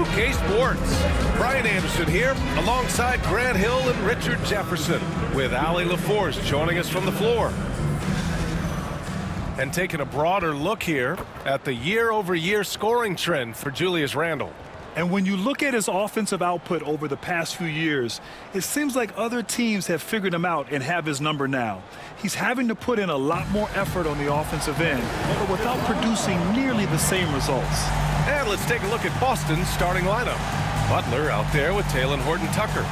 2K Sports. Brian Anderson here, alongside Grant Hill and Richard Jefferson, with Allie LaForce joining us from the floor. And taking a broader look here at the year-over-year scoring trend for Julius Randle. And when you look at his offensive output over the past few years, it seems like other teams have figured him out and have his number now. He's having to put in a lot more effort on the offensive end, but without producing nearly the same results. And let's take a look at Boston's starting lineup. Butler out there with Talen Horton-Tucker.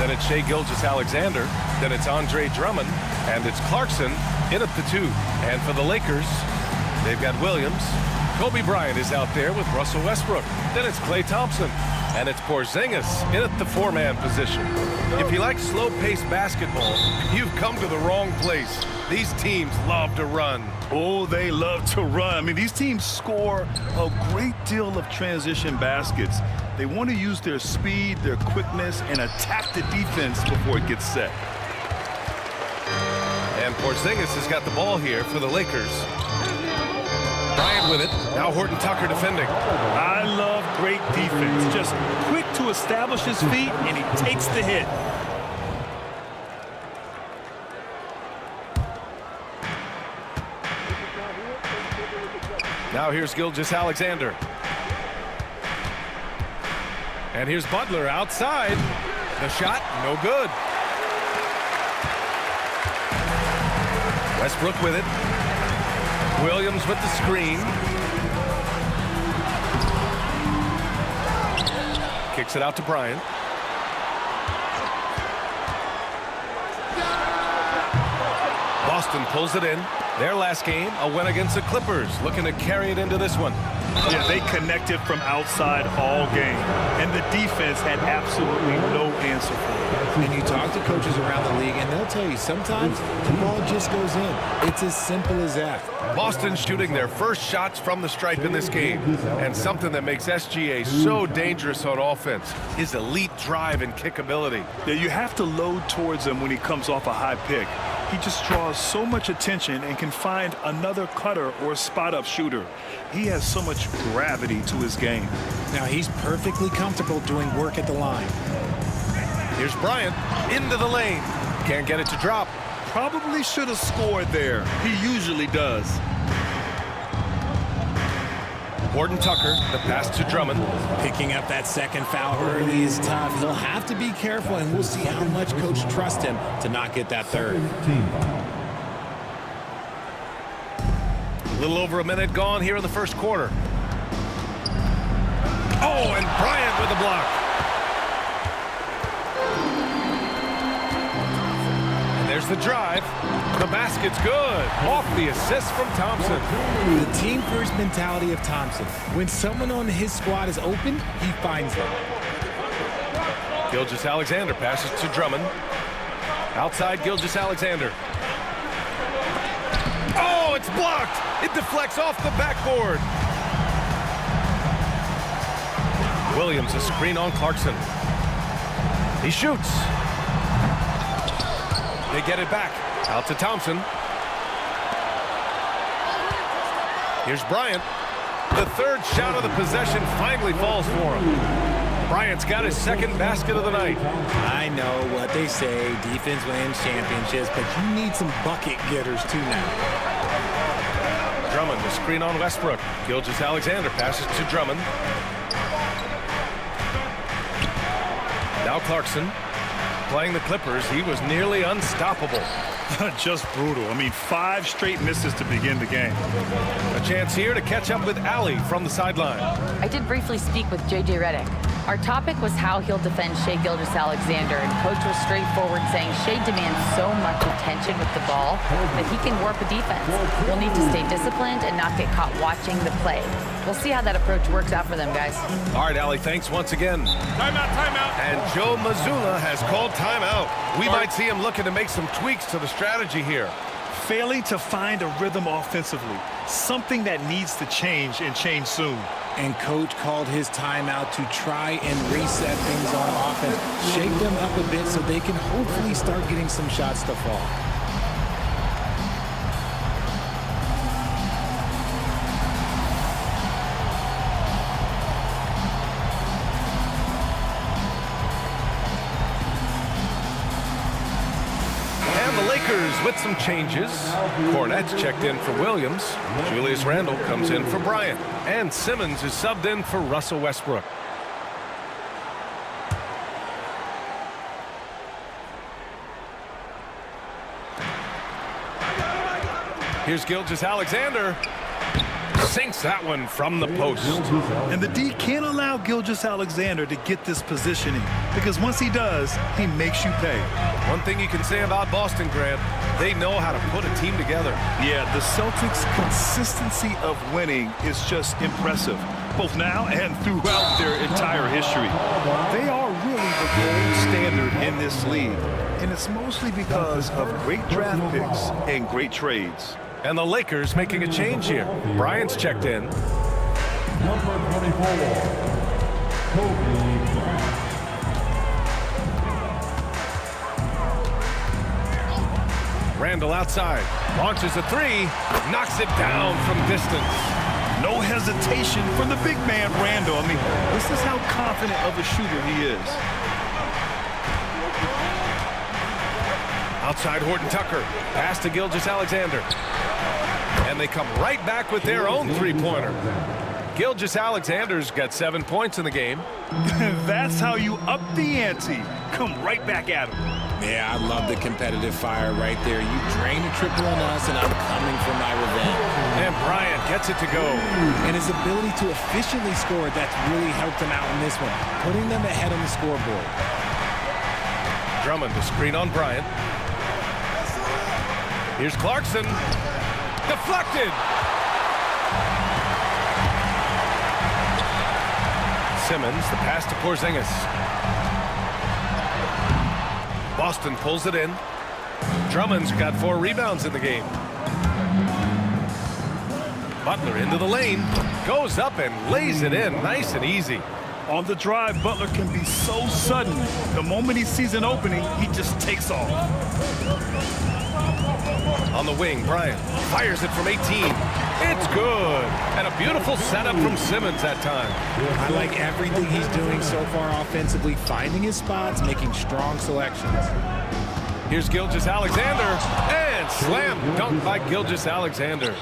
Then it's Shai Gilgeous-Alexander. Then it's Andre Drummond. And it's Clarkson in at the 2. And for the Lakers, they've got Williams. Kobe Bryant is out there with Russell Westbrook. Then it's Klay Thompson. And it's Porzingis in at the 4-man position. If you like slow-paced basketball, you've come to the wrong place. These teams love to run. Oh, they love to run. I mean, these teams score a great deal of transition baskets. They want to use their speed, their quickness, and attack the defense before it gets set. And Porzingis has got the ball here for the Lakers. Bryant with it. Now Horton-Tucker defending. I love great defense. Just quick to establish his feet, and he takes the hit. Now here's Gilgeous-Alexander. And here's Butler outside. The shot, no good. Westbrook with it. Williams with the screen. Kicks it out to Bryant. Boston pulls it in. Their last game, a win against the Clippers, looking to carry it into this one. Yeah, they connected from outside all game, and the defense had absolutely no answer for it. And you talk to coaches around the league, and they'll tell you sometimes the ball just goes in. It's as simple as that. Boston shooting their first shots from the stripe in this game. And something that makes SGA so dangerous on offense is elite drive and kickability. Yeah, you have to load towards him when he comes off a high pick. He just draws so much attention and can find another cutter or spot-up shooter. He has so much gravity to his game. Now he's perfectly comfortable doing work at the line. Here's Bryant into the lane. Can't get it to drop. Probably should have scored there. He usually does. Horton-Tucker, the pass to Drummond. Picking up that second foul early is tough. He'll have to be careful, and we'll see how much coach trusts him to not get that third. A little over a minute gone here in the first quarter. Oh, and Bryant with the block. And there's the drive. The basket's good. Off the assist from Thompson. The team-first mentality of Thompson. When someone on his squad is open, he finds them. Gilgeous-Alexander passes to Drummond. Outside Gilgeous-Alexander. Oh, it's blocked. It deflects off the backboard. Williams, a screen on Clarkson. He shoots. They get it back. Out to Thompson. Here's Bryant. The third shot of the possession finally falls for him. Bryant's got his second basket of the night. I know what they say, defense wins championships, but you need some bucket getters too now. Drummond, the screen on Westbrook. Gilgeous-Alexander passes to Drummond. Now Clarkson. Playing the Clippers, he was nearly unstoppable. Just brutal. I mean, 5 straight misses to begin the game. A chance here to catch up with Allie from the sideline. I did briefly speak with J.J. Redick. Our topic was how he'll defend Shai Gilgeous-Alexander, and Coach was straightforward, saying Shai demands so much attention with the ball that he can warp a defense. We'll need to stay disciplined and not get caught watching the play. We'll see how that approach works out for them, guys. All right, Allie, thanks once again. Timeout, timeout. And Joe Mazzulla has called timeout. We might see him looking to make some tweaks to the strategy here. Failing to find a rhythm offensively, something that needs to change and change soon. And coach called his timeout to try and reset things on offense, shake them up a bit so they can hopefully start getting some shots to fall. Lakers with some changes. Cornette's checked in for Williams. Julius Randle comes in for Bryant. And Simmons is subbed in for Russell Westbrook. Here's Gilgeous-Alexander. Sinks that one from the post. And the D can't allow Gilgeous-Alexander to get this positioning, because once he does, he makes you pay. One thing you can say about Boston, Grant, they know how to put a team together. Yeah, the Celtics' consistency of winning is just impressive, both now and throughout their entire history. They are really the gold standard in this league, and it's mostly because of great draft picks and great trades. And the Lakers making a change here. Bryant's checked in. Number 24, Kobe Bryant. Randle outside. Launches a three. Knocks it down from distance. No hesitation from the big man, Randle. I mean, this is how confident of a shooter he is. Outside Horton Tucker. Pass to Gilgeous-Alexander. And they come right back with their own three-pointer. Gilgeous-Alexander's got 7 points in the game. That's how you up the ante. Come right back at him. Yeah, I love the competitive fire right there. You drain a triple on us, and I'm coming for my revenge. And Bryant gets it to go. And his ability to efficiently score, that's really helped him out in this one, putting them ahead on the scoreboard. Drummond to screen on Bryant. Here's Clarkson. Deflected. Simmons, the pass to Porzingis. Boston pulls it in. Drummond's got 4 rebounds in the game. Butler into the lane. Goes up and lays it in nice and easy. On the drive, Butler can be so sudden. The moment he sees an opening, he just takes off. On the wing, Bryant fires it from 18. It's good. And a beautiful setup from Simmons that time. I like everything he's doing so far offensively, finding his spots, making strong selections. Here's Gilgeous-Alexander. And slam dunk by Gilgeous-Alexander.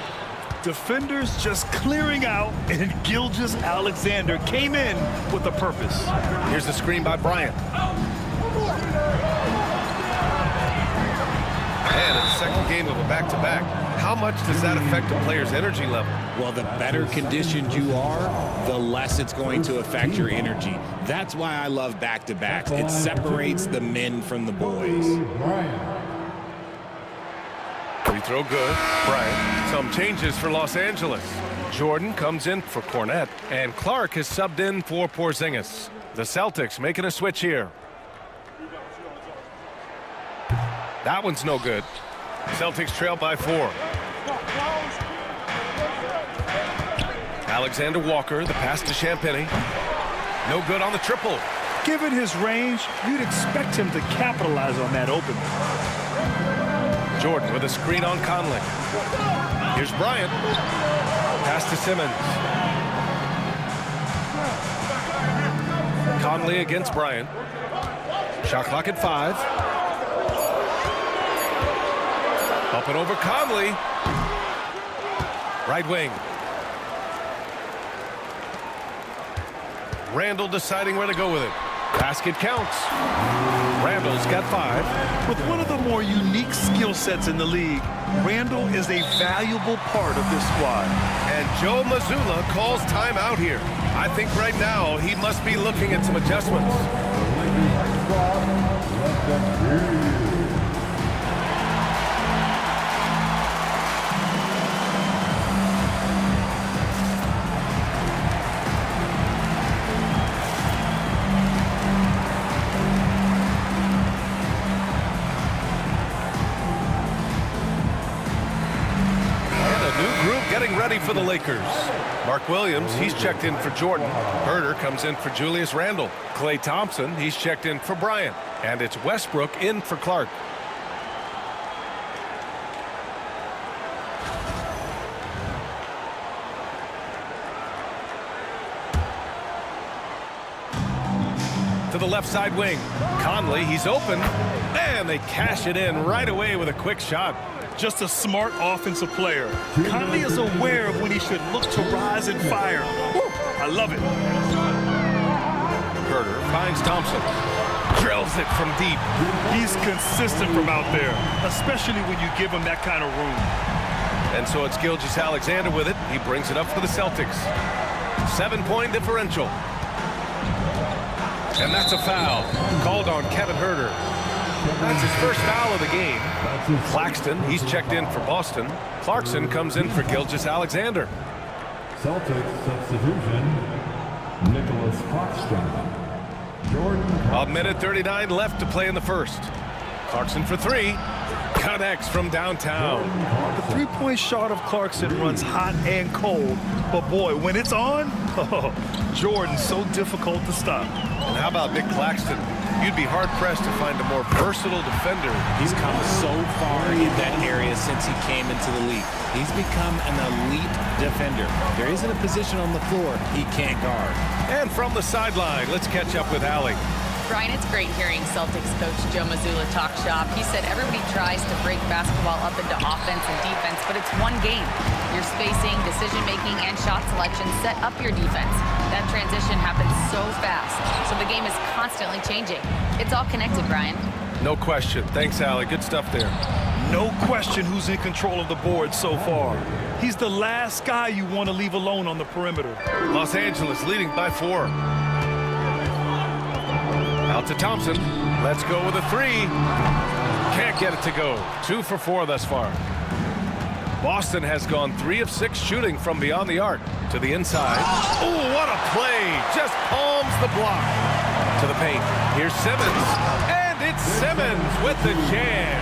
Defenders just clearing out, and Gilgeous-Alexander came in with a purpose. Here's the screen by Bryant. And in the second game of a back-to-back, how much does that affect a player's energy level? Well, the better conditioned you are, the less it's going to affect your energy. That's why I love back-to-backs. It separates the men from the boys. Free throw good. Bryant. Some changes for Los Angeles. Jordan comes in for Cornette, and Clark is subbed in for Porzingis. The Celtics making a switch here. That one's no good. Celtics trail by 4. Alexander Walker, the pass to Champagnie. No good on the triple. Given his range, you'd expect him to capitalize on that opening. Jordan with a screen on Conley. Here's Bryant. Pass to Simmons. Conley against Bryant. Shot clock at 5. Up and over Conley. Right wing. Randle deciding where to go with it. Basket counts. Randle's got 5. With one of the more unique skill sets in the league, Randle is a valuable part of this squad. And Joe Mazzulla calls timeout here. I think right now he must be looking at some adjustments. Getting ready for the Lakers. Mark Williams, he's checked in for Jordan. Herder comes in for Julius Randle. Klay Thompson, he's checked in for Bryant. And it's Westbrook in for Clark. to the left side wing. Conley, he's open, and they cash it in right away with a quick shot. Just a smart offensive player. Conley is aware of when he should look to rise and fire. Woo, I love it. Herder finds Thompson. Drills it from deep. He's consistent from out there, especially when you give him that kind of room. And so it's Gilgeous-Alexander with it. He brings it up for the Celtics. 7-point differential. And that's a foul called on Kevin Herder. That's his first foul of the game. Claxton, he's checked in for Boston. Clarkson comes in for Gilgeous-Alexander. Celtics substitution, Nicholas Claxton. A minute 39 left to play in the first. Clarkson for three. Connects from downtown. The three-point shot of Clarkson runs hot and cold, but boy, when it's on, Jordan's so difficult to stop. And how about Nick Claxton? You'd be hard-pressed to find a more versatile defender. He's come so far in that area since he came into the league. He's become an elite defender. There isn't a position on the floor he can't guard. And from the sideline, let's catch up with Allie. Brian, it's great hearing Celtics coach Joe Mazzulla talk shop. He said everybody tries to break basketball up into offense and defense, but it's one game. Your spacing, decision-making, and shot selection set up your defense. That transition happens so fast, so the game is constantly changing. It's all connected, Brian. No question. Thanks, Allie. Good stuff there. No question who's in control of the board so far. He's the last guy you want to leave alone on the perimeter. Los Angeles leading by 4. Out to Thompson. Let's go with a three. Can't get it to go. 2 for 4 thus far. Boston has gone 3 of 6 shooting from beyond the arc. To the inside. Oh, what a play. Just palms the block. To the paint. Here's Simmons. And it's Simmons with the jam.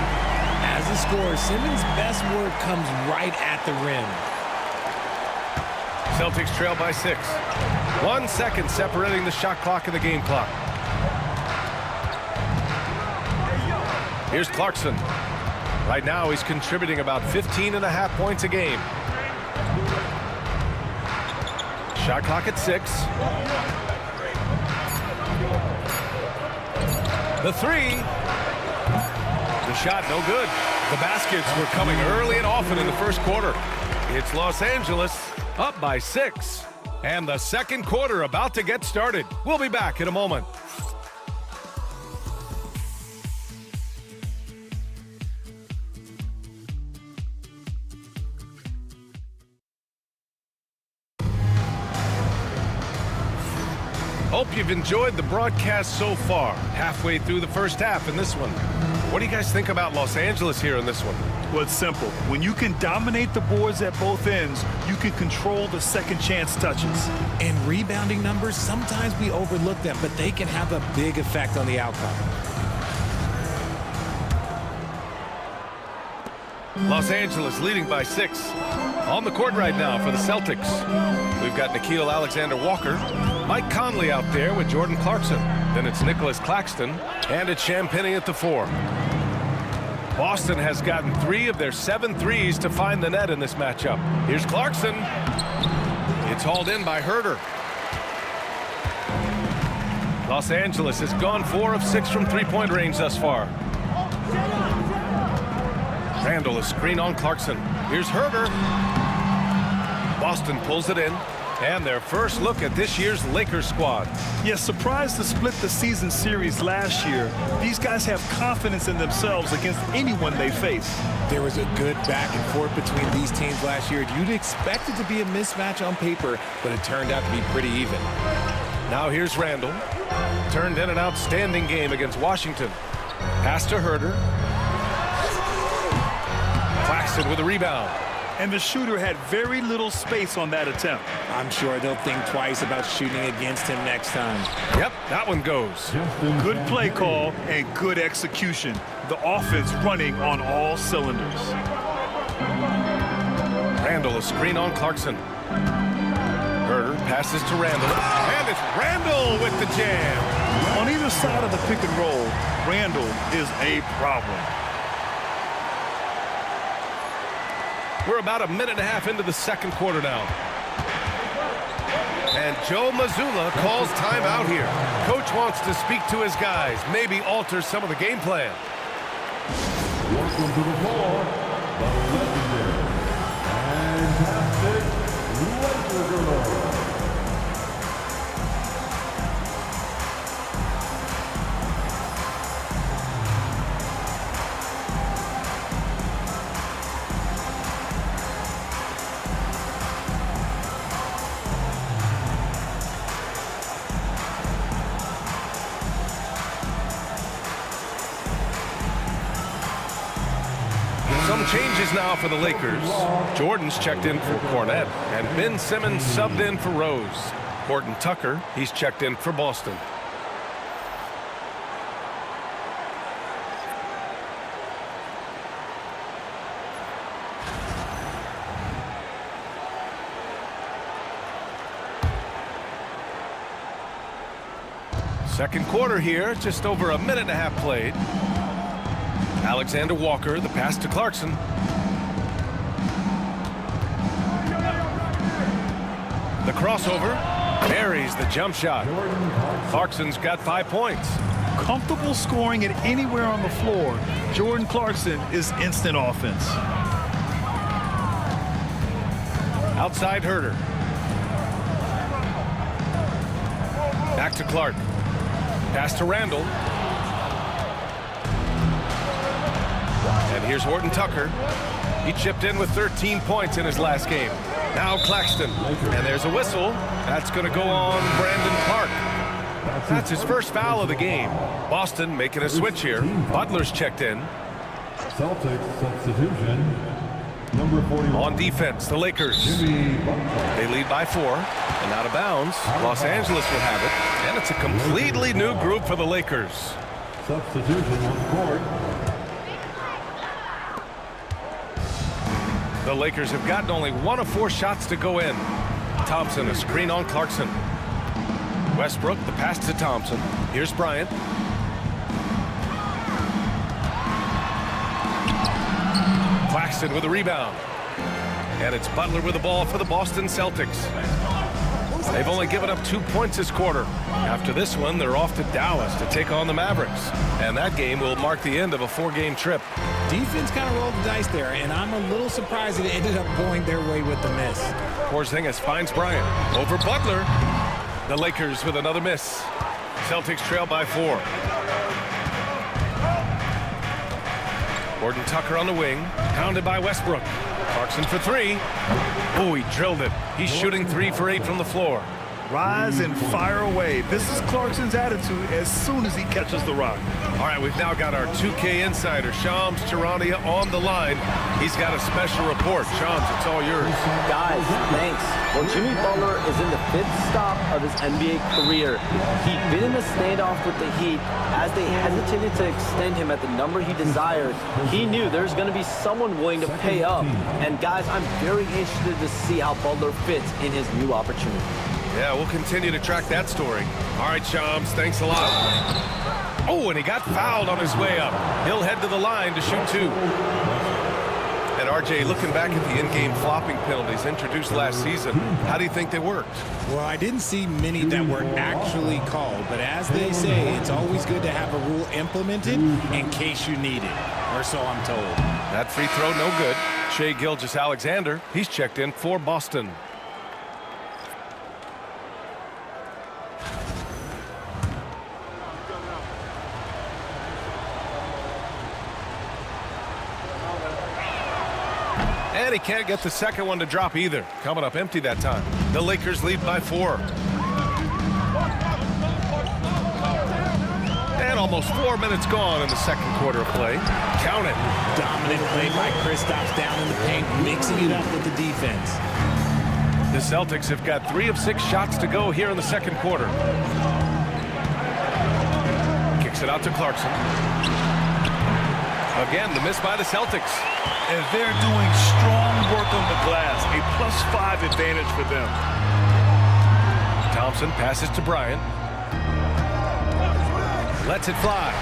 As a scorer, Simmons' best work comes right at the rim. Celtics trail by 6. 1 second separating the shot clock and the game clock. Here's Clarkson. Right now, he's contributing about 15.5 points a game. Shot clock at 6. The three. The shot, no good. The baskets were coming early and often in the first quarter. It's Los Angeles up by 6. And the second quarter about to get started. We'll be back in a moment. Hope you've enjoyed the broadcast so far. Halfway through the first half in this one. What do you guys think about Los Angeles here in this one? Well, it's simple. When you can dominate the boards at both ends, you can control the second chance touches. And rebounding numbers, sometimes we overlook them, but they can have a big effect on the outcome. Los Angeles leading by 6. On the court right now for the Celtics. We've got Nickeil Alexander-Walker, Mike Conley out there with Jordan Clarkson. Then it's Nicholas Claxton, and it's Champagnie at the 4. Boston has gotten 3 of their 7 threes to find the net in this matchup. Here's Clarkson. It's hauled in by Herder. Los Angeles has gone 4 of 6 from three-point range thus far. Randall, a screen on Clarkson. Here's Herder. Boston pulls it in. And their first look at this year's Lakers squad. Yes, surprised to split the season series last year. These guys have confidence in themselves against anyone they face. There was a good back and forth between these teams last year. You'd expect it to be a mismatch on paper, but it turned out to be pretty even. Now here's Randall. Turned in an outstanding game against Washington. Pass to Herder. Claxton with a rebound. And the shooter had very little space on that attempt. I'm sure they'll think twice about shooting against him next time. Yep, that one goes. Good play call and good execution. The offense running on all cylinders. Randall, a screen on Clarkson. Herder passes to Randall. And it's Randall with the jam. On either side of the pick and roll, Randall is a problem. We're about a minute and a half into the second quarter now. And Joe Mazzulla calls timeout here. Coach wants to speak to his guys, maybe alter some of the game plan. Welcome to the floor, the legendary, fantastic Laker girl. Some changes now for the Lakers. Jordan's checked in for Cornette, and Ben Simmons subbed in for Rose. Horton Tucker, he's checked in for Boston. Second quarter here, just over a minute and a half played. Alexander Walker, the pass to Clarkson. The crossover, buries the jump shot. Clarkson's got 5 points. Comfortable scoring it anywhere on the floor. Jordan Clarkson is instant offense. Outside Herter. Back to Clark. Pass to Randall. And here's Horton Tucker. He chipped in with 13 points in his last game. Now Claxton. And there's a whistle. That's going to go on Brandon Clark. That's his first foul of the game. Boston making a switch here. Butler's checked in. Celtics substitution, number 41. On defense, the Lakers. They lead by 4. And out of bounds, Los Angeles will have it. And it's a completely new group for the Lakers. Substitution on court. The Lakers have gotten only 1 of 4 shots to go in. Thompson, a screen on Clarkson. Westbrook, the pass to Thompson. Here's Bryant. Claxton with a rebound. And it's Butler with the ball for the Boston Celtics. They've only given up 2 points this quarter. After this one, they're off to Dallas to take on the Mavericks. And that game will mark the end of a 4-game trip. Defense kind of rolled the dice there, and I'm a little surprised that it ended up going their way with the miss. Porzingis finds Bryant. Over Butler. The Lakers with another miss. Celtics trail by 4. Horton Tucker on the wing. Pounded by Westbrook. Clarkson for 3. Oh, he drilled it. He's shooting 3 for 8 from the floor. Rise and fire away. This is Clarkson's attitude as soon as he catches the rock. All right, we've now got our 2K insider, Shams Charania, on the line. He's got a special report. Shams, it's all yours. Guys, thanks. Well, Jimmy Butler is in the 5th stop of his NBA career. He'd been in a standoff with the Heat. As they hesitated to extend him at the number he desired, he knew there's going to be someone willing to pay up. And guys, I'm very interested to see how Butler fits in his new opportunity. Yeah, we'll continue to track that story. All right, Shams, thanks a lot. Oh, and he got fouled on his way up. He'll head to the line to shoot 2. And RJ, looking back at the in-game flopping penalties introduced last season, how do you think they worked? Well, I didn't see many that were actually called, but as they say, it's always good to have a rule implemented in case you need it, or so I'm told. That free throw, no good. Shai Gilgeous-Alexander, he's checked in for Boston. And he can't get the second one to drop either. Coming up empty that time. The Lakers lead by 4. And almost 4 minutes gone in the second quarter of play. Count it. Dominant play by Kristaps down in the paint, mixing it up with the defense. The Celtics have got 3 of 6 shots to go here in the second quarter. Kicks it out to Clarkson. Again, the miss by the Celtics. And they're doing strong work on the glass. A +5 advantage for them. Thompson passes to Bryant. Lets it fly.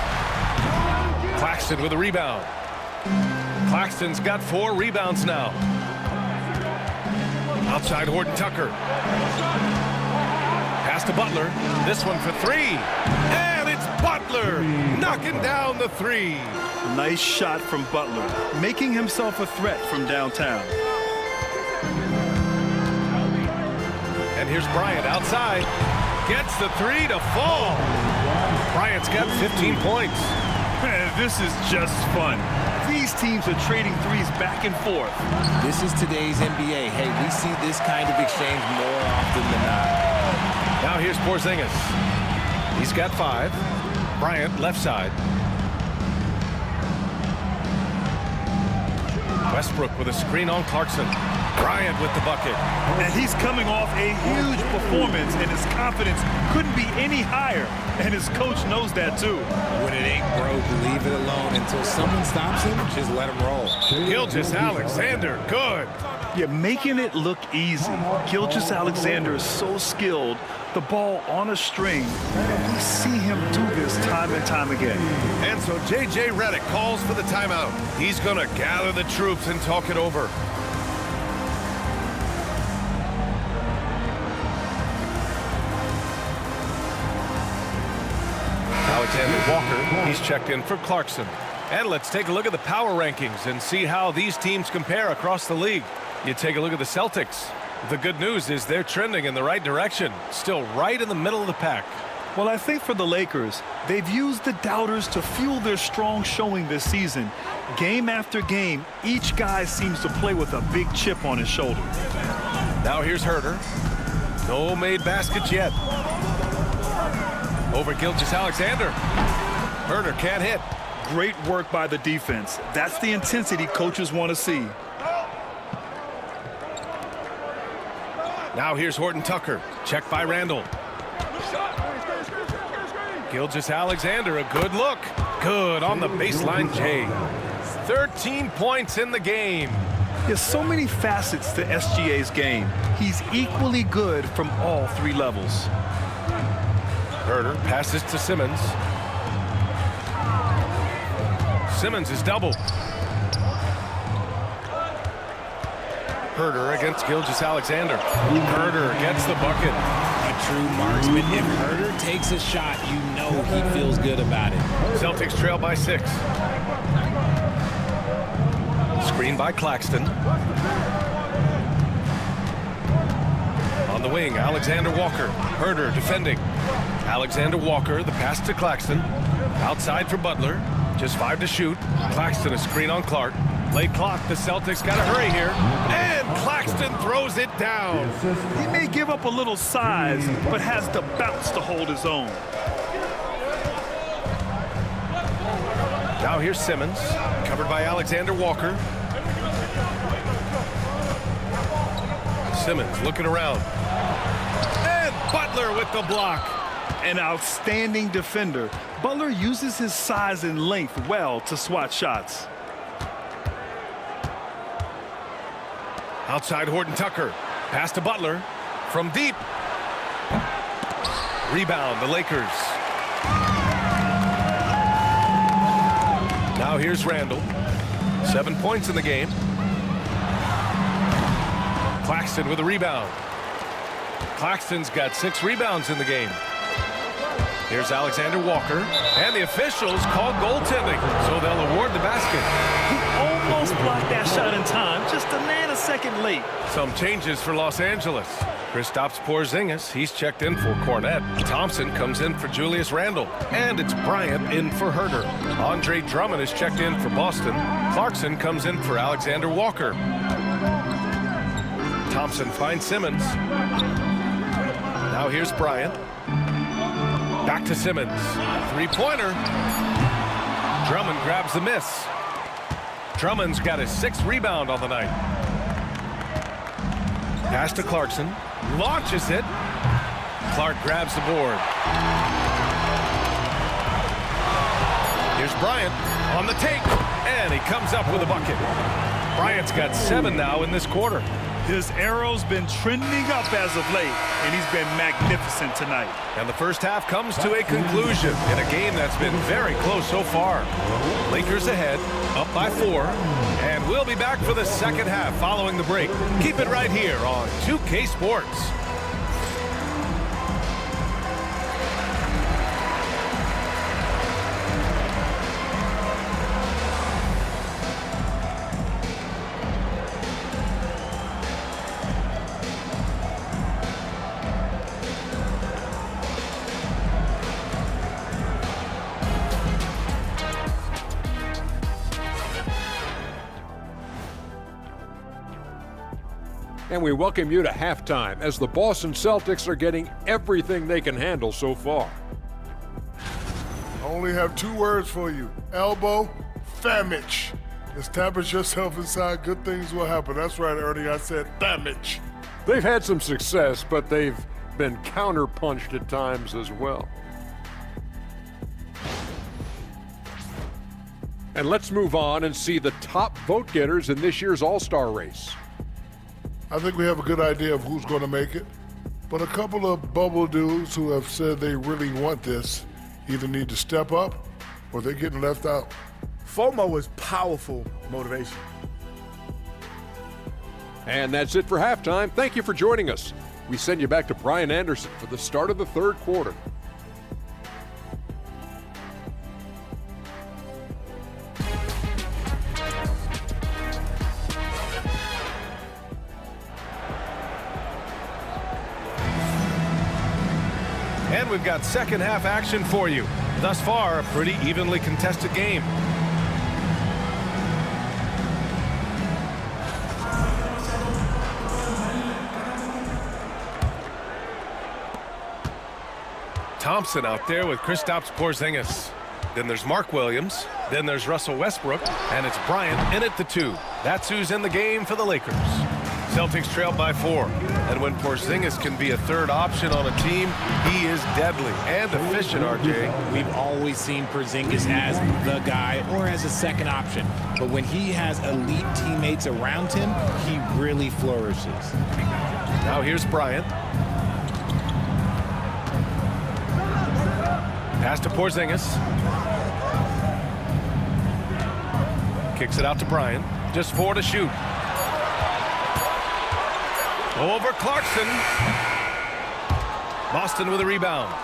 Claxton with a rebound. Claxton's got 4 rebounds now. Outside Horton Tucker. to Butler. This one for three. And it's Butler knocking down the three. Nice shot from Butler, making himself a threat from downtown. And here's Bryant outside. Gets the three to fall. Bryant's got 15 points. Man, this is just fun. These teams are trading threes back and forth. This is today's NBA. Hey, we see this kind of exchange more often than not. Now here's Porzingis. He's got 5. Bryant left side. Westbrook with a screen on Clarkson. Bryant with the bucket. And he's coming off a huge performance, and his confidence couldn't be any higher. And his coach knows that too. When it ain't broke, leave it alone until someone stops him. Just let him roll. Gilgeous-Alexander, good. You're making it look easy. Gilgeous-Alexander is so skilled. The ball on a string. We see him do this time and time again. And so J.J. Redick calls for the timeout. He's going to gather the troops and talk it over. Alexander Walker, he's checked in for Clarkson. And let's take a look at the power rankings and see how these teams compare across the league. You take a look at the Celtics. The good news is they're trending in the right direction, still right in the middle of the pack. Well, I think for the Lakers, they've used the doubters to fuel their strong showing this season. Game after game, each guy seems to play with a big chip on his shoulder. Now here's Herder. No made baskets yet. Over Gilgeous-Alexander. Herder can't hit. Great work by the defense. That's the intensity coaches want to see. Now here's Horton Tucker. Checked by Randall. Gilgeous-Alexander, a good look. Good on the baseline, Jay. 13 points in the game. There's so many facets to SGA's game. He's equally good from all 3 levels. Herder passes to Simmons. Simmons is doubled. Herder against Gilgeous-Alexander. Herder gets the bucket. A true marksman. If Herder takes a shot, you know he feels good about it. Celtics trail by 6. Screen by Claxton. On the wing, Alexander Walker. Herder defending. Alexander Walker, the pass to Claxton. Outside for Butler. Just 5 to shoot. Claxton a screen on Clark. Late clock, the Celtics got to hurry here. And Claxton throws it down. He may give up a little size, but has the bounce to hold his own. Now here's Simmons, covered by Alexander Walker. Simmons looking around. And Butler with the block. An outstanding defender. Butler uses his size and length well to swat shots. Outside Horton Tucker. Pass to Butler. From deep. Rebound, the Lakers. Now here's Randall. 7 points in the game. Claxton with a rebound. Claxton's got 6 rebounds in the game. Here's Alexander Walker. And the officials call goaltending, so they'll award the basket. He almost blocked that shot in time, just a nanosecond late. Some changes for Los Angeles. Kristaps Porzingis, he's checked in for Cornette. Thompson comes in for Julius Randle. And it's Bryant in for Herder. Andre Drummond is checked in for Boston. Clarkson comes in for Alexander Walker. Thompson finds Simmons. Now here's Bryant. Back to Simmons. 3-pointer. Drummond grabs the miss. Drummond's got his 6th rebound on the night. Pass to Clarkson. Launches it. Clark grabs the board. Here's Bryant on the take. And he comes up with a bucket. Bryant's got 7 now in this quarter. His arrow's been trending up as of late, and he's been magnificent tonight. And the first half comes to a conclusion in a game that's been very close so far. Lakers ahead, up by 4, and we'll be back for the second half following the break. Keep it right here on 2K Sports. and we welcome you to halftime as the Boston Celtics are getting everything they can handle so far. I only have 2 words for you. Elbow, famage. Establish yourself inside, good things will happen. That's right, Ernie, I said famage. They've had some success, but they've been counterpunched at times as well. And let's move on and see the top vote getters in this year's All-Star race. I think we have a good idea of who's going to make it, but a couple of bubble dudes who have said they really want this either need to step up or they're getting left out. FOMO is powerful motivation. And that's it for halftime. Thank you for joining us. We send you back to Brian Anderson for the start of the third quarter. And we've got second half action for you. Thus far, a pretty evenly contested game. Thompson out there with Kristaps Porzingis. Then there's Mark Williams. Then there's Russell Westbrook. And it's Bryant in at the 2. That's who's in the game for the Lakers. Celtics trail by 4. And when Porzingis can be a third option on a team, he is deadly and efficient, RJ. We've always seen Porzingis as the guy or as a second option. But when he has elite teammates around him, he really flourishes. Now here's Bryant. Pass to Porzingis. Kicks it out to Bryant. Just 4 to shoot. Over Clarkson. Boston with a rebound.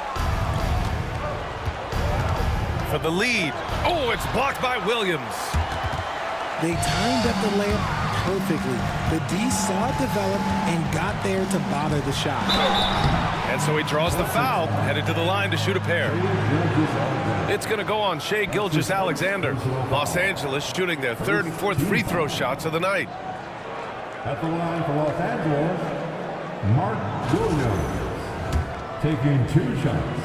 For the lead. Oh, it's blocked by Williams. They timed up the layup perfectly. The D saw it develop and got there to bother the shot. And so he draws the foul, headed to the line to shoot a pair. It's going to go on Shai Gilgeous-Alexander. Los Angeles shooting their 3rd and 4th free throw shots of the night. At the line for Los Angeles, Mark Williams, taking 2 shots.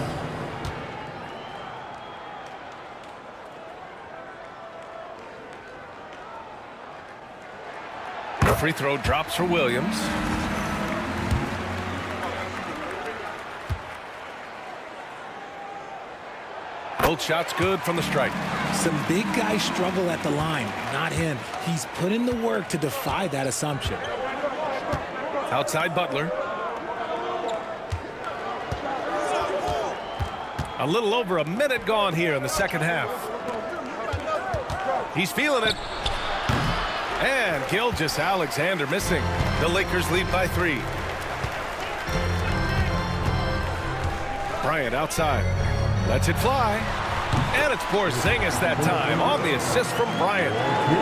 The free throw drops for Williams. Both shots good from the stripe. Some big guys struggle at the line, not him. He's put in the work to defy that assumption. Outside Butler. A little over a minute gone here in the second half. He's feeling it. And Gilgeous-Alexander missing. The Lakers lead by 3. Bryant outside. Lets it fly. And it's Porzingis that time on the assist from Bryant.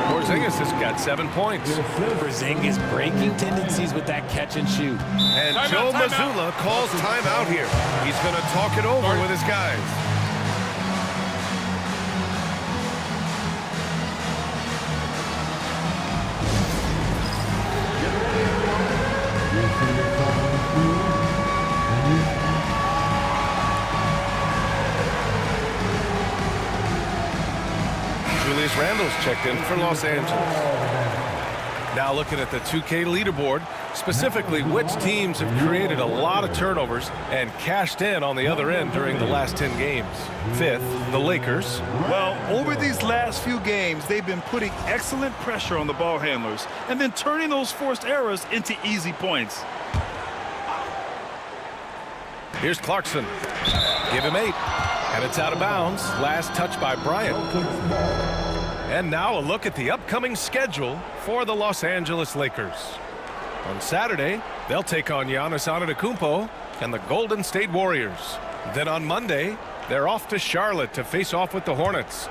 Porzingis has got 7 points. Porzingis breaking tendencies with that catch and shoot. And Joe Mazzulla calls timeout here. He's going to talk it over with his guys. Julius Randle's checked in for Los Angeles. Now looking at the 2K leaderboard, specifically which teams have created a lot of turnovers and cashed in on the other end during the last 10 games. 5th, the Lakers. Well, over these last few games, they've been putting excellent pressure on the ball handlers and then turning those forced errors into easy points. Here's Clarkson. Give him 8. And it's out of bounds. Last touch by Bryant. And now a look at the upcoming schedule for the Los Angeles Lakers. On Saturday, they'll take on Giannis Antetokounmpo and the Golden State Warriors. Then on Monday, they're off to Charlotte to face off with the Hornets.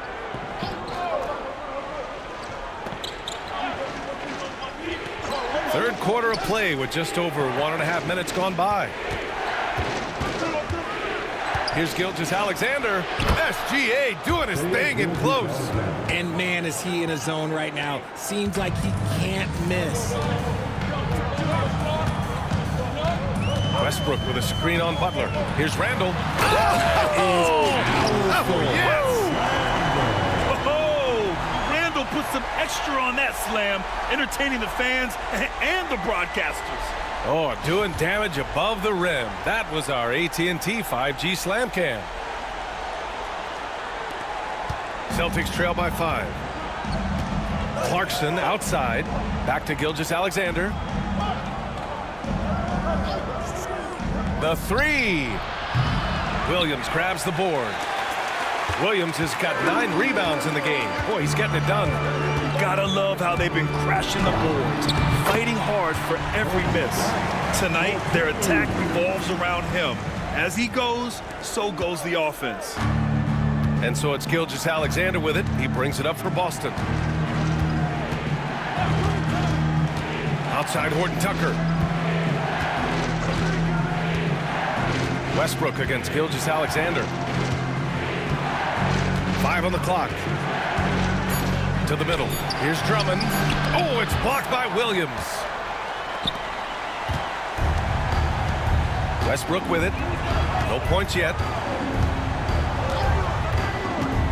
Third quarter of play with just over 1.5 minutes gone by. Here's Gilgeous-Alexander. SGA doing his thing in close. And man, is he in a zone right now. Seems like he can't miss. Westbrook with a screen on Butler. Here's Randall. Yes! Oh, Randall put some extra on that slam, entertaining the fans and the broadcasters. Oh, doing damage above the rim. That was our AT&T 5G slam cam. Celtics trail by 5. Clarkson outside. Back to Gilgeous-Alexander. The 3. Williams grabs the board. Williams has got 9 rebounds in the game. Boy, he's getting it done. Gotta love how they've been crashing the boards, fighting hard for every miss. Tonight, their attack revolves around him. As he goes, so goes the offense. And so it's Gilgeous-Alexander with it. He brings it up for Boston. Outside Horton Tucker. Westbrook against Gilgeous-Alexander. 5 on the clock. To the middle. Here's Drummond. Oh, it's blocked by Williams. Westbrook with it. No points yet.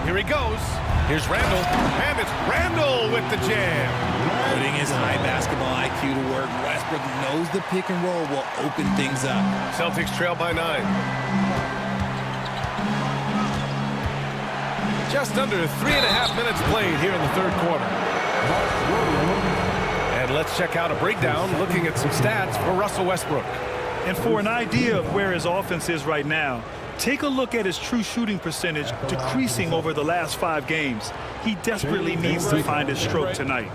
Here he goes. Here's Randall. And it's Randall with the jam. Putting his high basketball IQ to work, Westbrook knows the pick and roll will open things up. Celtics trail by 9. Just under 3.5 minutes played here in the third quarter. And let's check out a breakdown looking at some stats for Russell Westbrook. And for an idea of where his offense is right now, take a look at his true shooting percentage decreasing over the last 5 games. He desperately needs to find his stroke tonight.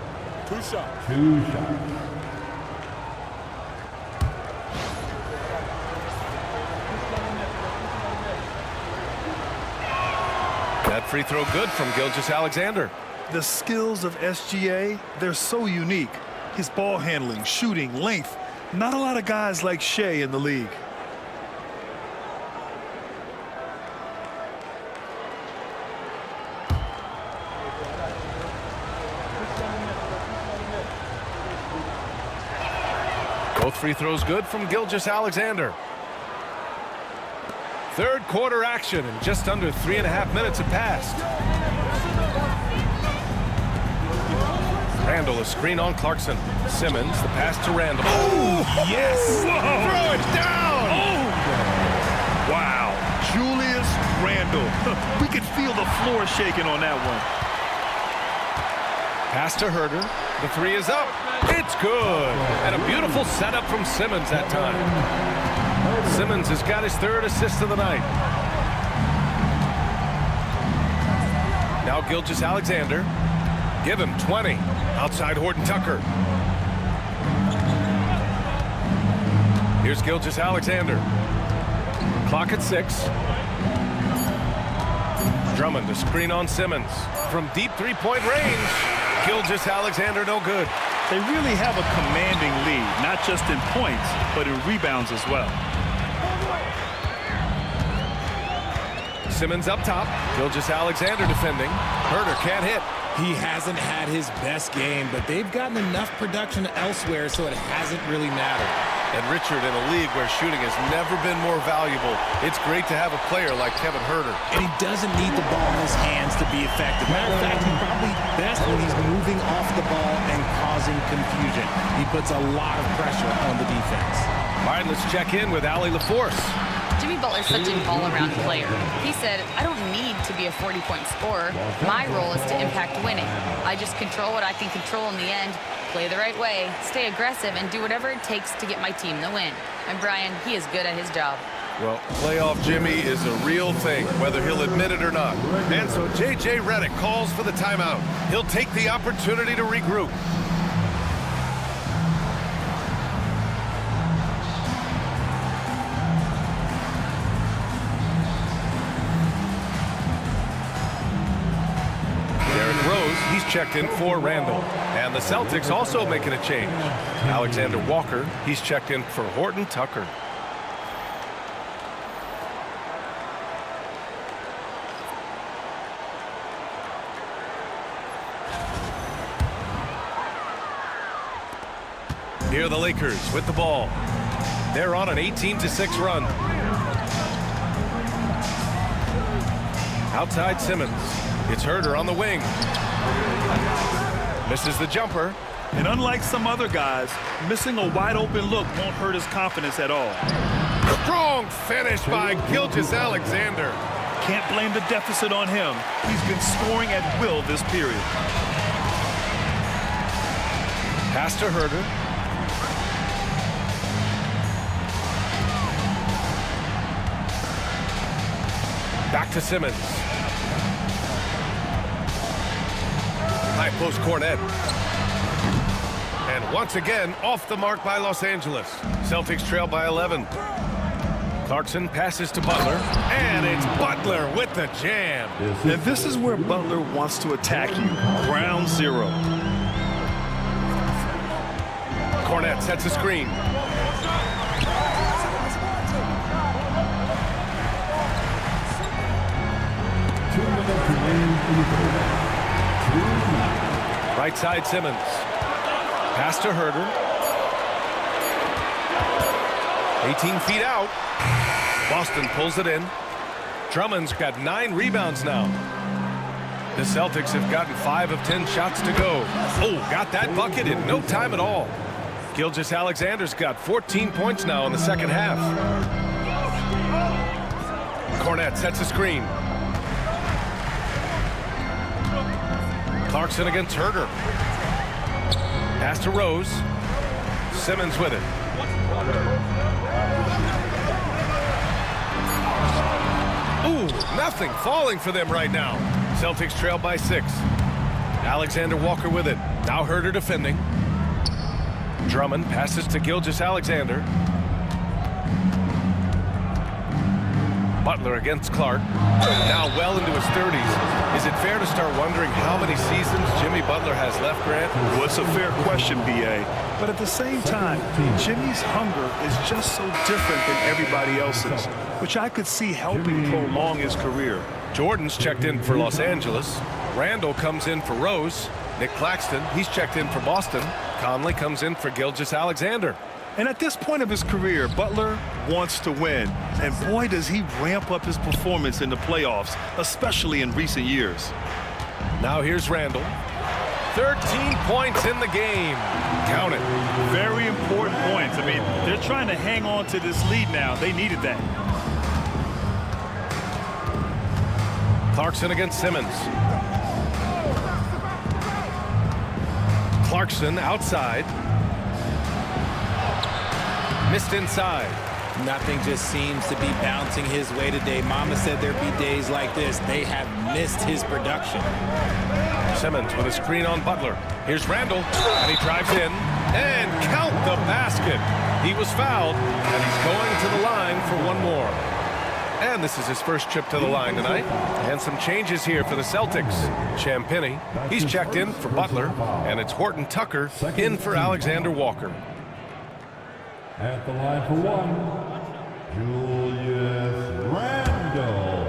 2 shots. 2 shots. That free throw good from Gilgeous-Alexander. The skills of SGA, they're so unique. His ball handling, shooting, length. Not a lot of guys like Shea in the league. Both free throws good from Gilgeous-Alexander. Third quarter action, and just under 3.5 minutes have passed. Randall, a screen on Clarkson. Simmons, the pass to Randall. Oh, yes! Throw it down! Oh! Wow. Julius Randall. We could feel the floor shaking on that one. Pass to Herder. The 3 is up. It's good. And a beautiful setup from Simmons that time. Simmons has got his 3rd assist of the night. Now Gilgeous-Alexander. Give him 20. Outside Horton Tucker. Here's Gilgeous-Alexander. Clock at 6. Drummond, a screen on Simmons. From deep 3-point range. Gilgeous-Alexander no good. They really have a commanding lead, not just in points, but in rebounds as well. Simmons up top. Gilgeous-Alexander defending. Herder can't hit. He hasn't had his best game, but they've gotten enough production elsewhere, so it hasn't really mattered. And Richard, in a league where shooting has never been more valuable, it's great to have a player like Kevin Herder. And he doesn't need the ball in his hands to be effective. Matter of fact, he's probably best when he's moving off the ball and causing confusion. He puts a lot of pressure on the defense. All right, let's check in with Allie LaForce. Jimmy Butler's such an all-around player. He said, I don't need to be a 40-point scorer. My role is to impact winning. I just control what I can control in the end, play the right way, stay aggressive, and do whatever it takes to get my team the win. And Brian, he is good at his job. Well, playoff Jimmy is a real thing, whether he'll admit it or not. And so J.J. Redick calls for the timeout. He'll take the opportunity to regroup. He's checked in for Randall. And the Celtics also making a change. Alexander Walker, he's checked in for Horton Tucker. Here are the Lakers with the ball. They're on an 18-6 run. Outside Simmons. It's Herder on the wing. Misses the jumper. And unlike some other guys, missing a wide-open look won't hurt his confidence at all. Strong finish by Gilgeous-Alexander. Can't blame the deficit on him. He's been scoring at will this period. Pass to Herder. Back to Simmons. High post Cornet. And once again, off the mark by Los Angeles. Celtics trail by 11. Clarkson passes to Butler, and it's Butler with the jam. And this is where Butler wants to attack you. Ground zero. Cornet sets a screen. Right side Simmons. Pass to Herder. 18 feet out. Boston pulls it in. Drummond's got 9 rebounds now. The Celtics have gotten 5 of 10 shots to go. Oh, got that bucket in no time at all. Gilgeous-Alexander's got 14 points now in the second half. Cornet sets a screen. Clarkson against Herder. Pass to Rose. Simmons with it. Ooh, nothing falling for them right now. Celtics trail by 6. Alexander Walker with it. Now Herder defending. Drummond passes to Gilgeous-Alexander. Butler against Clark. Now well into his 30s. Is it fair to start wondering how many seasons Jimmy Butler has left, Grant? Well, it's a fair question, B.A. But at the same time, Jimmy's hunger is just so different than everybody else's, which I could see helping prolong his career. Jordan's checked in for Los Angeles. Randall comes in for Rose. Nick Claxton, he's checked in for Boston. Conley comes in for Gilgeous-Alexander. And at this point of his career, Butler wants to win. And boy, does he ramp up his performance in the playoffs, especially in recent years. Now here's Randall. 13 points in the game. Count it. Very important points. I mean, they're trying to hang on to this lead now. They needed that. Clarkson against Simmons. Clarkson outside. Missed inside. Nothing just seems to be bouncing his way today. Mama said there'd be days like this. They have missed his production. Simmons with a screen on Butler. Here's Randall, and he drives in. And count the basket. He was fouled, and he's going to the line for one more. And this is his first trip to the line tonight. And some changes here for the Celtics. Champagnie, he's checked in for Butler, and it's Horton Tucker in for Alexander Walker. At the line for one, Julius Randle.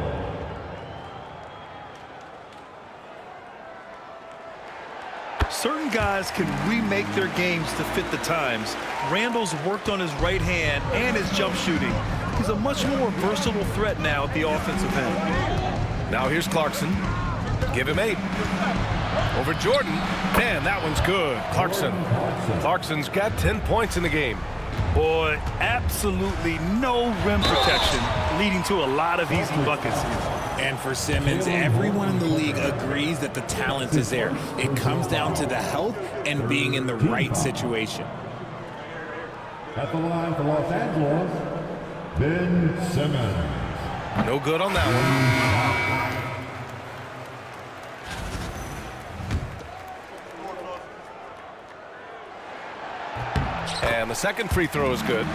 Certain guys can remake their games to fit the times. Randall's worked on his right hand and his jump shooting. He's a much more versatile threat now at the offensive end. Now here's Clarkson. Give him 8. Over Jordan. Man, that one's good. Clarkson's got 10 points in the game. Boy, absolutely no rim protection, leading to a lot of easy buckets. And for Simmons, everyone in the league agrees that the talent is there. It comes down to the health and being in the right situation. At the line for Los Angeles, Ben Simmons. No good on that one. And the second free throw is good.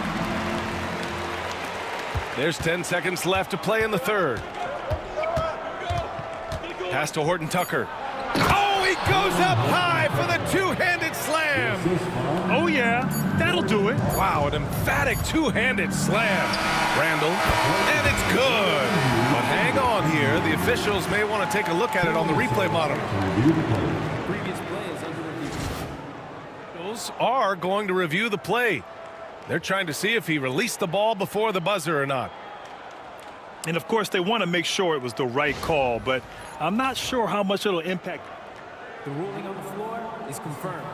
There's 10 seconds left to play in the third. Pass to Horton Tucker. Oh, he goes up high for the two-handed slam. Oh, yeah, that'll do it. Wow, an emphatic two-handed slam. Randall, and it's good. But hang on here. The officials may want to take a look at it on the replay monitor. Are going to review the play. They're trying to see if he released the ball before the buzzer or not. And, of course, they want to make sure it was the right call, but I'm not sure how much it'll impact. The ruling on the floor is confirmed.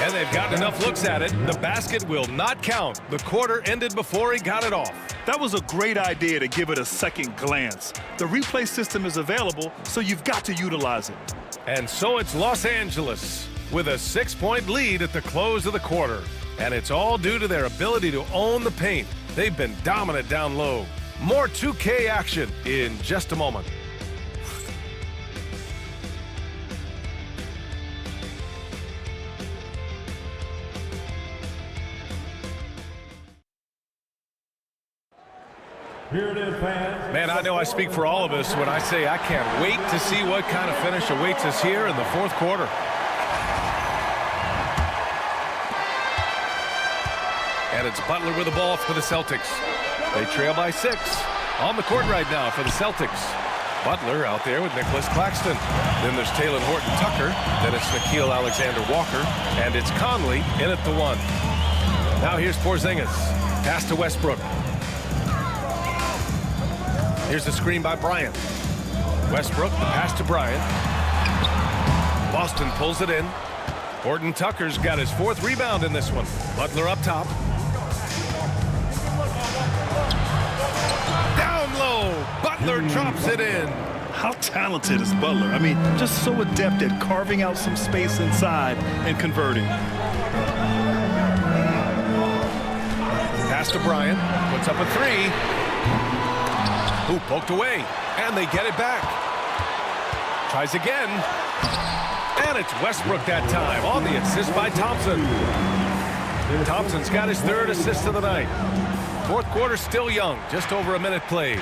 And they've gotten enough looks at it. The basket will not count. The quarter ended before he got it off. That was a great idea to give it a second glance. The replay system is available, so you've got to utilize it. And so it's Los Angeles with a 6-point lead at the close of the quarter. And it's all due to their ability to own the paint. They've been dominant down low. More 2K action in just a moment. Here it is, fans. Man, I know I speak for all of us when I say I can't wait to see what kind of finish awaits us here in the fourth quarter. And it's Butler with the ball for the Celtics. They trail by 6. On the court right now for the Celtics. Butler out there with Nicholas Claxton. Then there's Taylor Horton Tucker. Then it's Nickeil Alexander-Walker. And it's Conley in at the 1. Now here's Porzingis. Pass to Westbrook. Here's the screen by Bryant. Westbrook, the pass to Bryant. Boston pulls it in. Horton Tucker's got his 4th rebound in this one. Butler up top. Down low. Butler drops it in. How talented is Butler? I mean, just so adept at carving out some space inside and converting. Pass to Bryant. Puts up a 3. Who poked away, and they get it back. Tries again, and it's Westbrook that time on the assist by Thompson. Thompson's got his 3rd assist of the night. Fourth quarter still young, just over a minute played.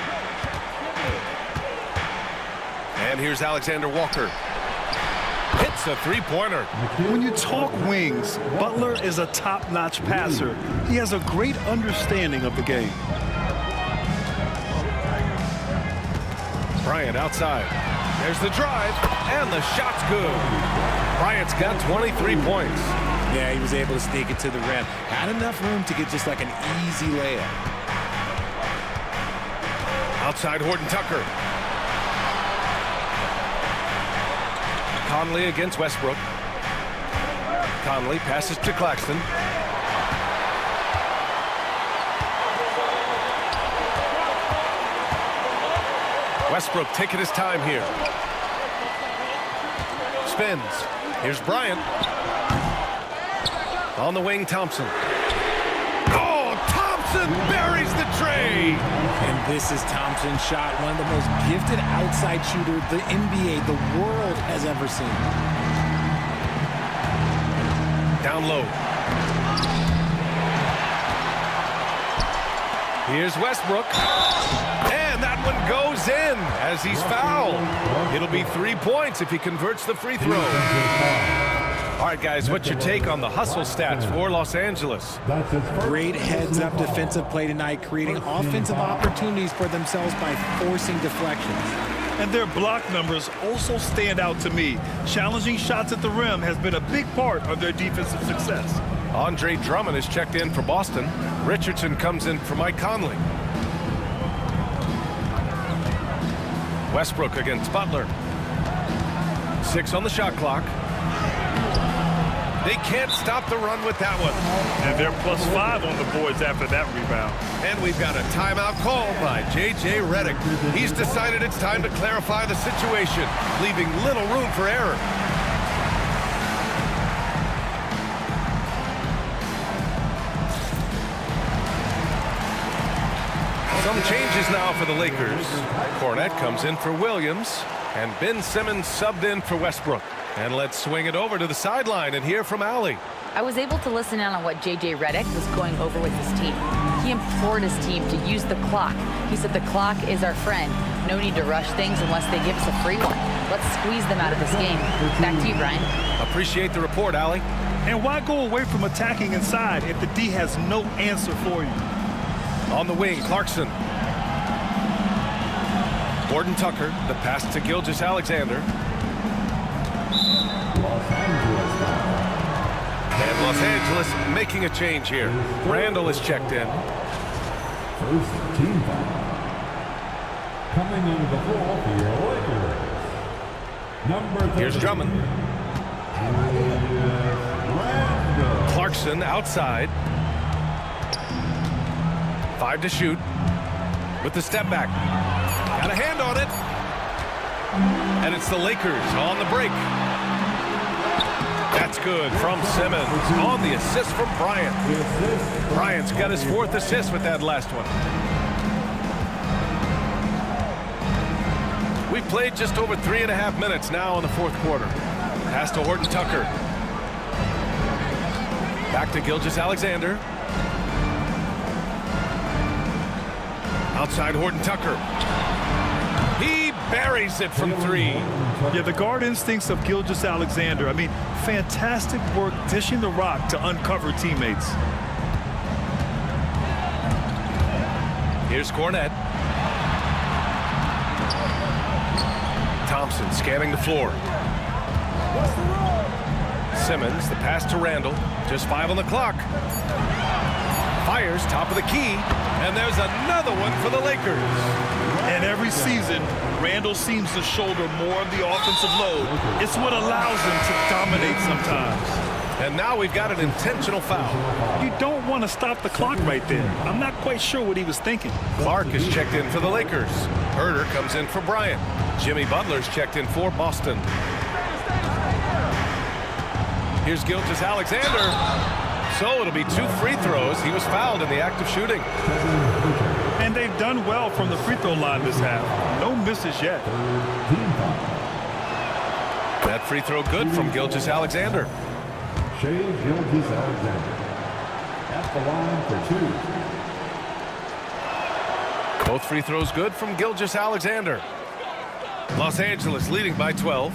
And here's Alexander Walker. Hits a 3-pointer. When you talk wings, Butler is a top-notch passer. He has a great understanding of the game. Bryant outside. There's the drive, and the shot's good. Bryant's got 23 points. Yeah, he was able to sneak it to the rim. Had enough room to get just like an easy layup. Outside Horton Tucker. Conley against Westbrook. Conley passes to Claxton. Westbrook taking his time here. Spins. Here's Bryant. On the wing, Thompson. Oh, Thompson buries the tray. And this is Thompson's shot, one of the most gifted outside shooters the NBA, the world has ever seen. Down low. Here's Westbrook. And that one goes in as he's fouled. It'll be 3 points if he converts the free throw. All right, guys, what's your take on the hustle stats for Los Angeles? Great heads-up defensive play tonight, creating offensive opportunities for themselves by forcing deflections. And their block numbers also stand out to me. Challenging shots at the rim has been a big part of their defensive success. Andre Drummond is checked in for Boston. Richardson comes in for Mike Conley. Westbrook against Butler. 6 on the shot clock. They can't stop the run with that one. And they're +5 on the boards after that rebound. And we've got a timeout called by J.J. Redick. He's decided it's time to clarify the situation, leaving little room for error. Some changes now for the Lakers. Cornette comes in for Williams, and Ben Simmons subbed in for Westbrook. And let's swing it over to the sideline and hear from Allie. I was able to listen in on what J.J. Redick was going over with his team. He implored his team to use the clock. He said the clock is our friend. No need to rush things unless they give us a free one. Let's squeeze them out of this game. Back to you, Brian. Appreciate the report, Allie. And why go away from attacking inside if the D has no answer for you? On the wing, Clarkson. Horton Tucker, the pass to Gilgeous Alexander. Los Angeles making a change here. Randall is checked in. First team foul. Coming on the floor for your Lakers. Number 30. Here's Drummond. Clarkson outside. 5 to shoot. With the step back. Got a hand on it. And it's the Lakers on the break. That's good from Simmons on the assist from Bryant. Bryant's got his 4th assist with that last one. We've played just over 3.5 minutes now in the 4th quarter. Pass to Horton Tucker. Back to Gilgeous-Alexander. Outside Horton Tucker. He buries it from 3. Yeah, the guard instincts of Gilgeous-Alexander. I mean, fantastic work dishing the rock to uncover teammates. Here's Cornette. Thompson scanning the floor. Simmons, the pass to Randall. Just 5 on the clock. Fires, top of the key. And there's another one for the Lakers. And every season, Randall seems to shoulder more of the offensive load. It's what allows him to dominate sometimes. And now we've got an intentional foul. You don't want to stop the clock right there. I'm not quite sure what he was thinking. Clark is checked in for the Lakers. Herder comes in for Bryant. Jimmy Butler's checked in for Boston. Here's Gilgeous-Alexander. So it'll be 2 free throws. He was fouled in the act of shooting. And they've done well from the free throw line this half. No misses yet. That free throw good from Gilgeous-Alexander. Shai Gilgeous-Alexander at the line for 2. Both free throws good from Gilgeous-Alexander. Los Angeles leading by 12.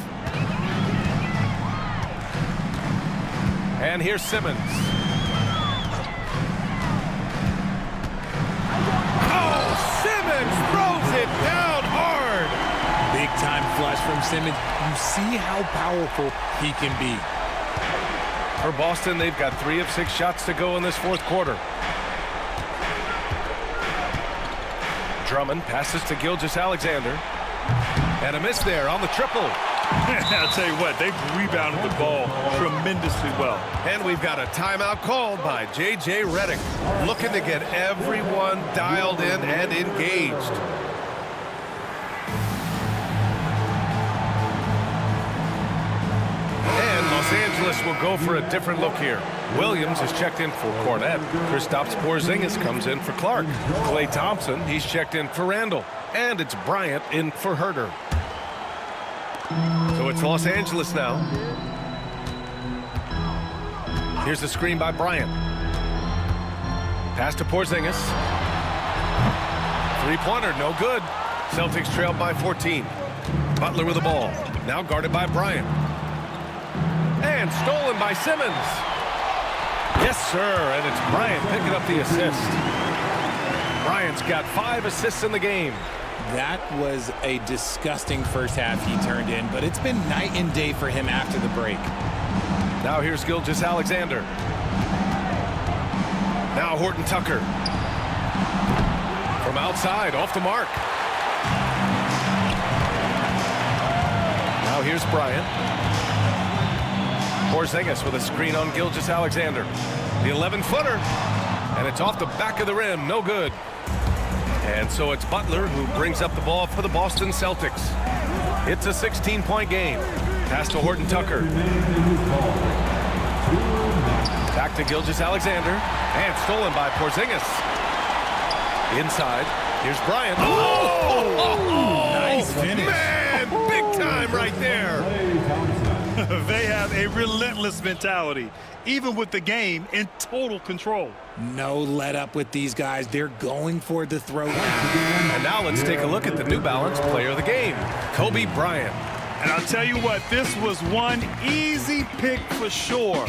And here's Simmons. Oh, Simmons throws it down hard. Big time flush from Simmons. You see how powerful he can be. For Boston, they've got 3 of 6 shots to go in this 4th quarter. Drummond passes to Gilgeous-Alexander. And a miss there on the triple. I'll tell you what, they've rebounded the ball tremendously well. And we've got a timeout called by J.J. Redick, looking to get everyone dialed in and engaged. And Los Angeles will go for a different look here. Williams is checked in for Cornette. Kristaps Porzingis comes in for Clark. Klay Thompson, he's checked in for Randall. And it's Bryant in for Herder. So it's Los Angeles now. Here's the screen by Bryant. Pass to Porzingis. 3-pointer, no good. Celtics trailed by 14. Butler with the ball. Now guarded by Bryant. And stolen by Simmons. Yes, sir, and it's Bryant picking up the assist. Bryant's got 5 assists in the game. That was a disgusting first half he turned in, but it's been night and day for him after the break. Now here's Gilgeous-Alexander. Now Horton Tucker. From outside, off the mark. Now here's Bryant. Porzingis with a screen on Gilgeous-Alexander. The 11-footer. And it's off the back of the rim, no good. And so it's Butler who brings up the ball for the Boston Celtics. It's a 16-point game. Pass to Horton Tucker. Back to Gilgeous-Alexander. And stolen by Porzingis. Inside. Here's Bryant. Oh! Nice finish. Man, big time right there. They have a relentless mentality, even with the game in total control. No let up with these guys. They're going for the throw. And now let's take a look at the New Balance player of the game, Kobe Bryant. And I'll tell you what, this was one easy pick for sure.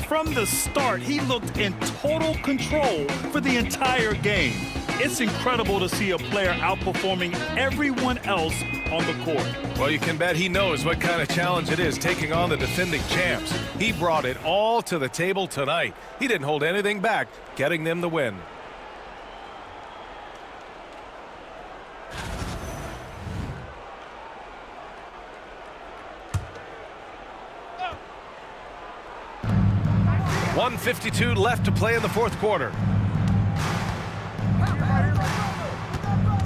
From the start, he looked in total control for the entire game. It's incredible to see a player outperforming everyone else on the court. Well, you can bet he knows what kind of challenge it is taking on the defending champs. He brought it all to the table tonight. He didn't hold anything back, getting them the win. .152 left to play in the fourth quarter.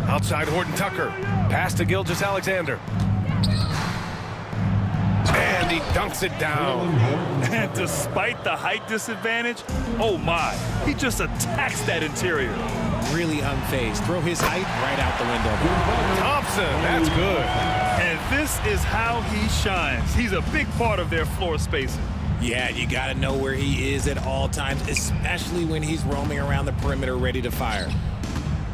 Outside Horton Tucker. Pass to Gilgeous-Alexander. And he dunks it down. And despite the height disadvantage, oh my, he just attacks that interior. Really unfazed. Throw his height right out the window. Thompson, that's good. And this is how he shines. He's a big part of their floor spacing. Yeah, you got to know where he is at all times, especially when he's roaming around the perimeter ready to fire.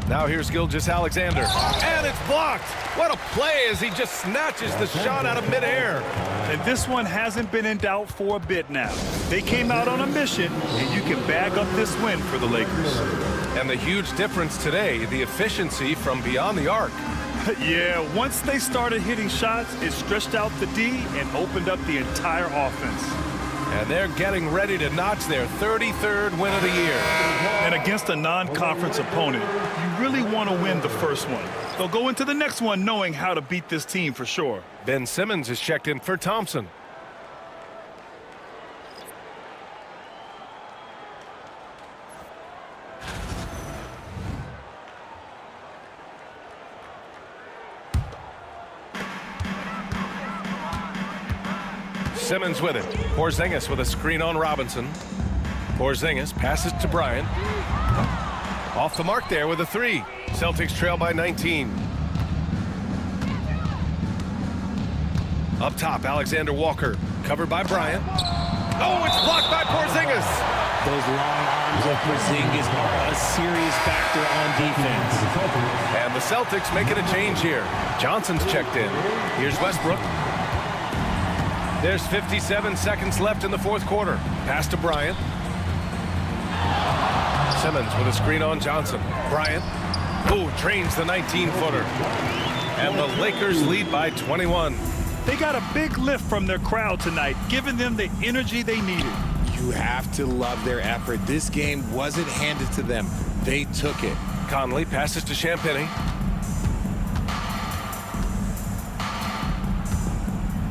Now here's Gilgeous-Alexander, and it's blocked. What a play as he just snatches the shot out of midair. And this one hasn't been in doubt for a bit now. They came out on a mission, and you can bag up this win for the Lakers. And the huge difference today, the efficiency from beyond the arc. Yeah, once they started hitting shots, it stretched out the D and opened up the entire offense. And they're getting ready to notch their 33rd win of the year. And against a non-conference opponent, you really want to win the first one. They'll go into the next one knowing how to beat this team for sure. Ben Simmons is checked in for Thompson. Simmons with it. Porzingis with a screen on Robinson. Porzingis passes to Bryant. Off the mark there with a three. Celtics trail by 19. Up top, Alexander Walker. Covered by Bryant. Oh, it's blocked by Porzingis. Those long arms of Porzingis are a serious factor on defense. And the Celtics making a change here. Johnson's checked in. Here's Westbrook. There's 57 seconds left in the fourth quarter. Pass to Bryant. Simmons with a screen on Johnson. Bryant. Oh, drains the 19-footer. And the Lakers lead by 21. They got a big lift from their crowd tonight, giving them the energy they needed. You have to love their effort. This game wasn't handed to them. They took it. Conley passes to Champagnie.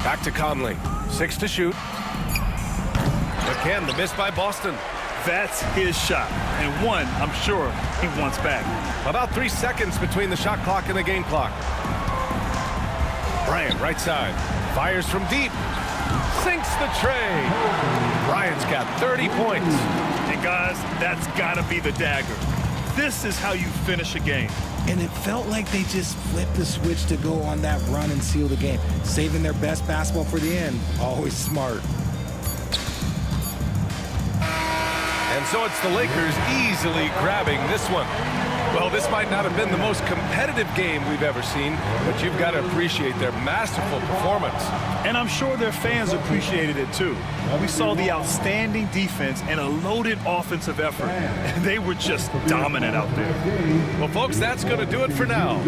Back to Conley. 6 to shoot. Again, the miss by Boston. That's his shot, and one I'm sure he wants back. About 3 seconds between the shot clock and the game clock. Bryant, right side. Fires from deep. Sinks the tray. Bryant's got 30 points. And guys, that's got to be the dagger. This is how you finish a game. And it felt like they just flipped the switch to go on that run and seal the game. Saving their best basketball for the end. Always smart. And so it's the Lakers easily grabbing this one. Well, this might not have been the most competitive game we've ever seen, but you've got to appreciate their masterful performance. And I'm sure their fans appreciated it too. We saw the outstanding defense and a loaded offensive effort, and they were just dominant out there. Well, folks, that's going to do it for now.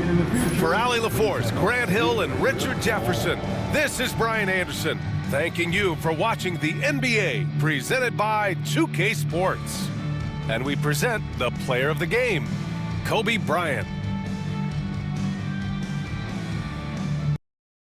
For Allie LaForce, Grant Hill, and Richard Jefferson, this is Brian Anderson, thanking you for watching the NBA, presented by 2K Sports. And we present the player of the game, Kobe Bryant.